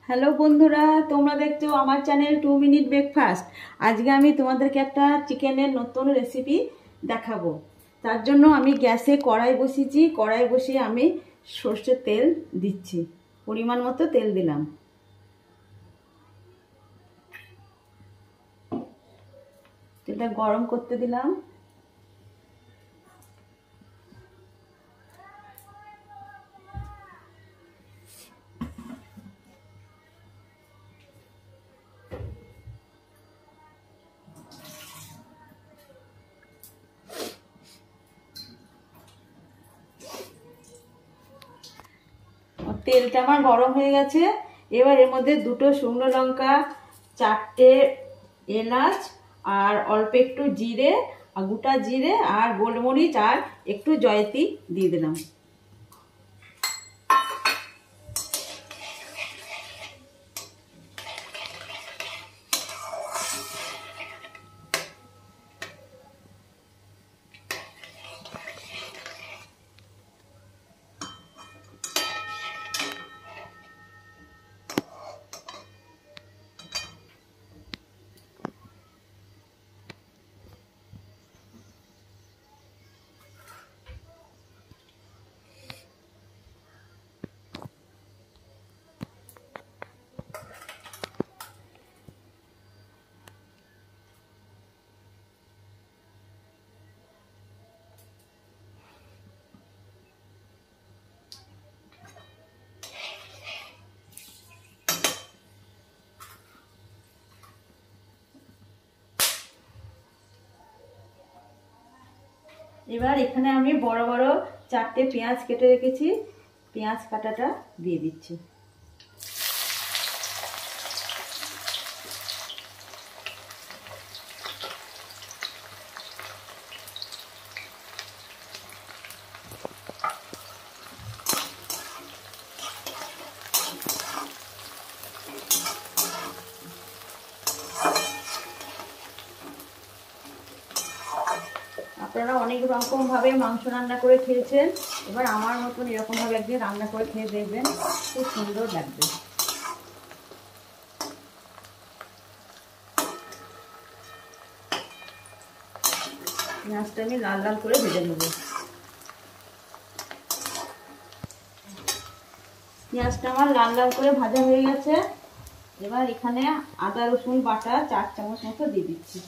Hello বন্ধুরা, তোমরা দেখছো আমার চ্যানেল 2 মিনিট ব্রেকফাস্ট। আজকে আমি তোমাদেরকে একটা চিকেনের নতুন রেসিপি দেখাবো। তার জন্য আমি গ্যাসে কড়াই বসিয়েছি। কড়াই বসিয়ে আমি সর্ষের তেল দিচ্ছি, পরিমাণ মতো তেল দিলাম। তেলটা গরম করতে দিলাম। তেলটা আমার গরম হয়ে গেছে। এবার এর মধ্যে দুটো শুকনো লঙ্কা, 4টে এলাচ আর অল্প একটু জিরে, আর গোটা জিরে আর গোলমরিচ আর একটু জয়িত্রী দিয়ে দিলাম। এবার এখানে আমি বড় বড় 4টে পেঁয়াজ কেটে রেখেছি, পেঁয়াজ কাটাটা দিয়ে দিচ্ছি। আপনারা অনেক রকম ভাবে মাংস রান্না করে খেয়েছেন, এবার আমার মতন এরকম ভাবে একদিন রান্না করে খেয়ে দেখবেন, খুব সুন্দর লাগবে। পেঁয়াজটা আমি লাল লাল করে ভেজে নেব। পেঁয়াজটা আমার লাল লাল করে ভাজা হয়ে গেছে। এবার এখানে আদা রসুন বাটা 4 চামচ মতো দিয়ে দিচ্ছি।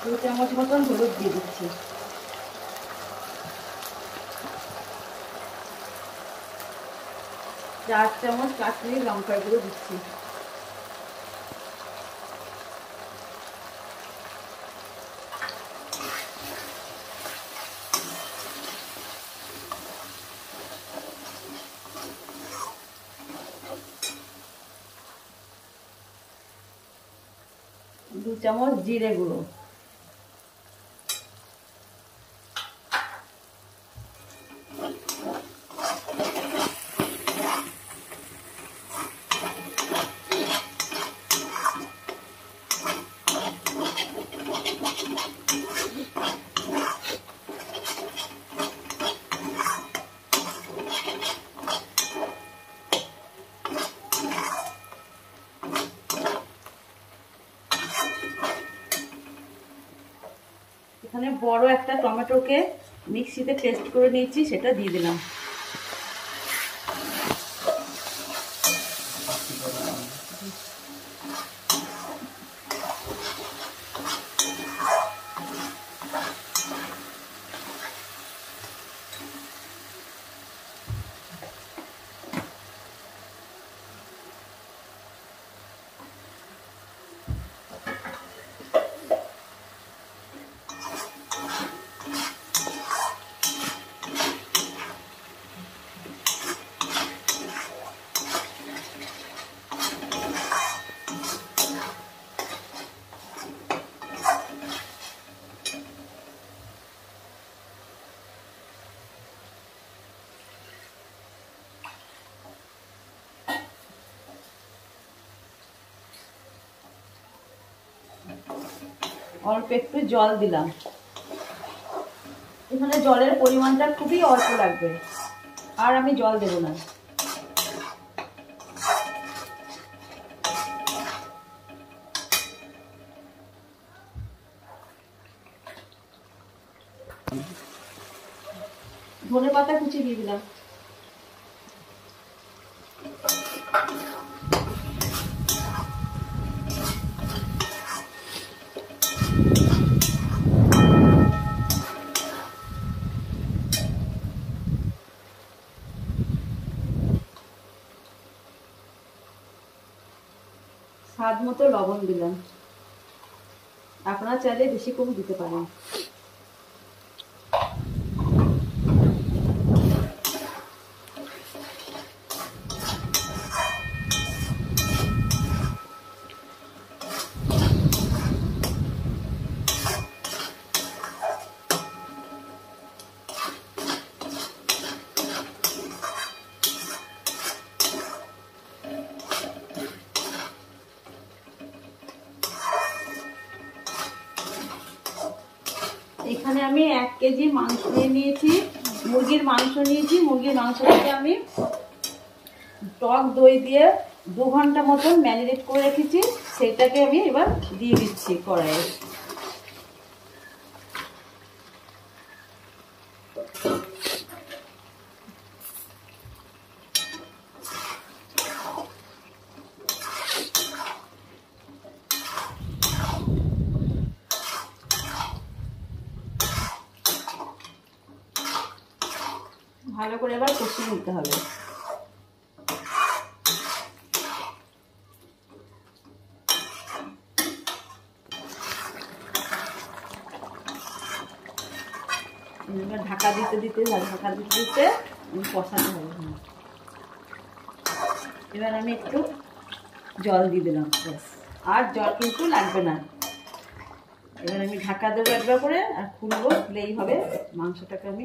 দু চামচ মতন হলুদ দিয়ে দিচ্ছি। চার চামচ কাশ্মীরি লঙ্কার গুঁড়ো দিচ্ছি। দু চামচ জিরে গুঁড়ো। এখানে বড় একটা টমেটোকে মিক্সিতে পেস্ট করে নিয়েছি, সেটা দিয়ে দিলাম। অল্প একটু জল দিলাম। এখানে জলের পরিমাণটা খুবই অল্প লাগবে, আর আমি জল দেব না। ধনেপাতা কুচি দিয়ে দিলাম। স্বাদ মতো লবণ দিলাম, আপনারা চাইলে বেশি কম দিতে পারেন। এখানে আমি 1 কেজি মাংস নিয়েছি, মুরগির মাংস নিয়েছি। মুরগির মাংসটাকে আমি টক দই দিয়ে 2 ঘন্টা মতন ম্যারিনেট করে রেখেছি। সেটাকে আমি এবার দিয়ে দিচ্ছি কড়াইয়ে। ভালো করে এবার কষিয়ে নিতে হবে। ঢাকা দিতে দিতে কষাতে হবে। এবার আমি একটু জল দিয়ে দিলাম, আর জল কিন্তু লাগবে না। এবার আমি ঢাকা দেবো একবার করে, আর খুলবো, খুলেই হবে মাংসটাকে আমি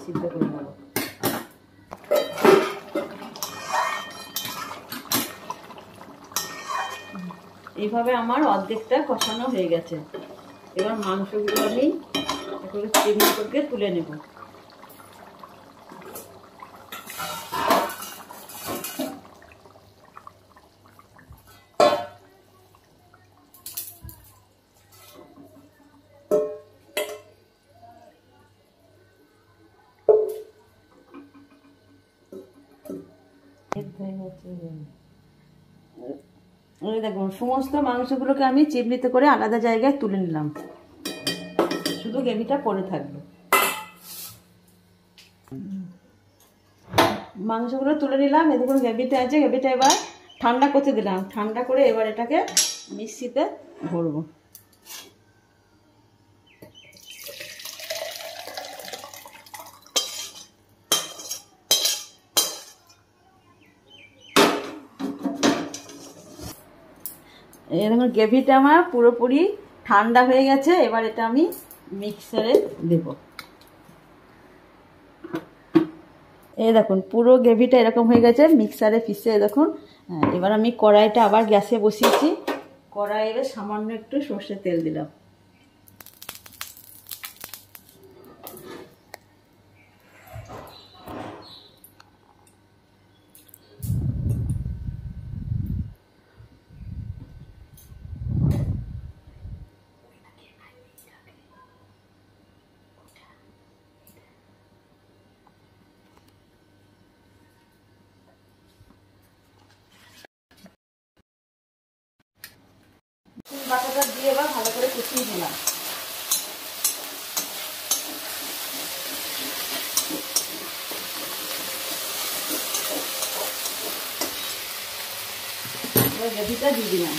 সিদ্ধ করে নেবো। এইভাবে আমার অর্ধেকটা কষানো হয়ে গেছে। এবার মাংসগুলো আমি চিমনি করে তুলে নেব। দেখুন, সমস্ত মাংসগুলোকে আমি চিমনিতে করে আলাদা জায়গায় তুলে নিলাম, শুধু গ্রেভিটা পড়ে থাকবে। মাংসগুলো তুলে নিলাম, এই দেখুন গ্রেভিটা আছে। গ্রেভিটা এবার ঠান্ডা করতে দিলাম। ঠান্ডা করে এবার এটাকে মিক্সিতে ভরবো। এই দেখুন গ্রেভিটা আমার পুরোপুরি ঠান্ডা হয়ে গেছে। এবার এটা আমি মিক্সারে দেব। এই দেখুন পুরো গ্রেভিটা এরকম হয়ে গেছে, মিক্সারে পিষে। দেখুন এবার আমি কড়াইটা আবার গ্যাসে বসিয়েছি। কড়াইয়ে সামান্য একটু সর্ষের তেল দিলাম। বাটাটা দিয়ে এবার ভালো করে কষিয়ে দিলাম। গ্রেভিটা দিয়ে দিলাম।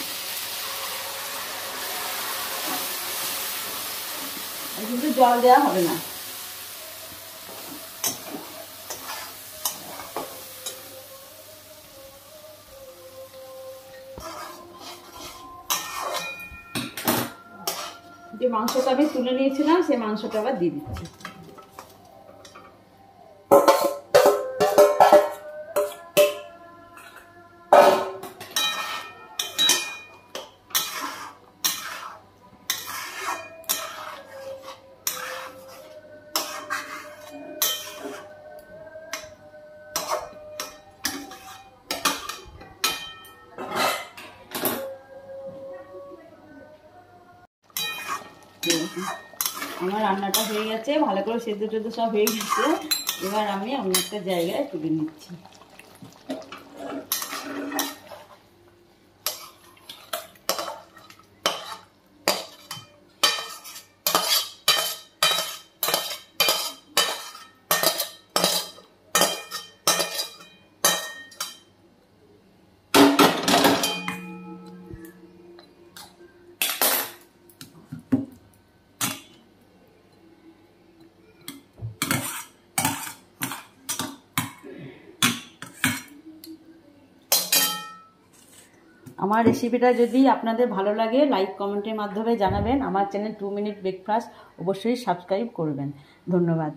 কিন্তু জল দেওয়া হবে না। যে মাংসটা আমি তুলে নিয়েছিলাম সেই মাংসটা আবার দিয়ে দিচ্ছি। আমার রান্নাটা হয়ে গেছে, ভালো করে সেদ্ধ টেদ্ধ সব হয়ে গেছে। এবার আমি অন্য একটা জায়গায় তুলে নিচ্ছি। আমার রেসিপিটা যদি আপনাদের ভালো লাগে লাইক কমেন্টের মাধ্যমে জানাবেন। আমার চ্যানেল 2 মিনিট ব্রেকফাস্ট অবশ্যই সাবস্ক্রাইব করবেন। ধন্যবাদ।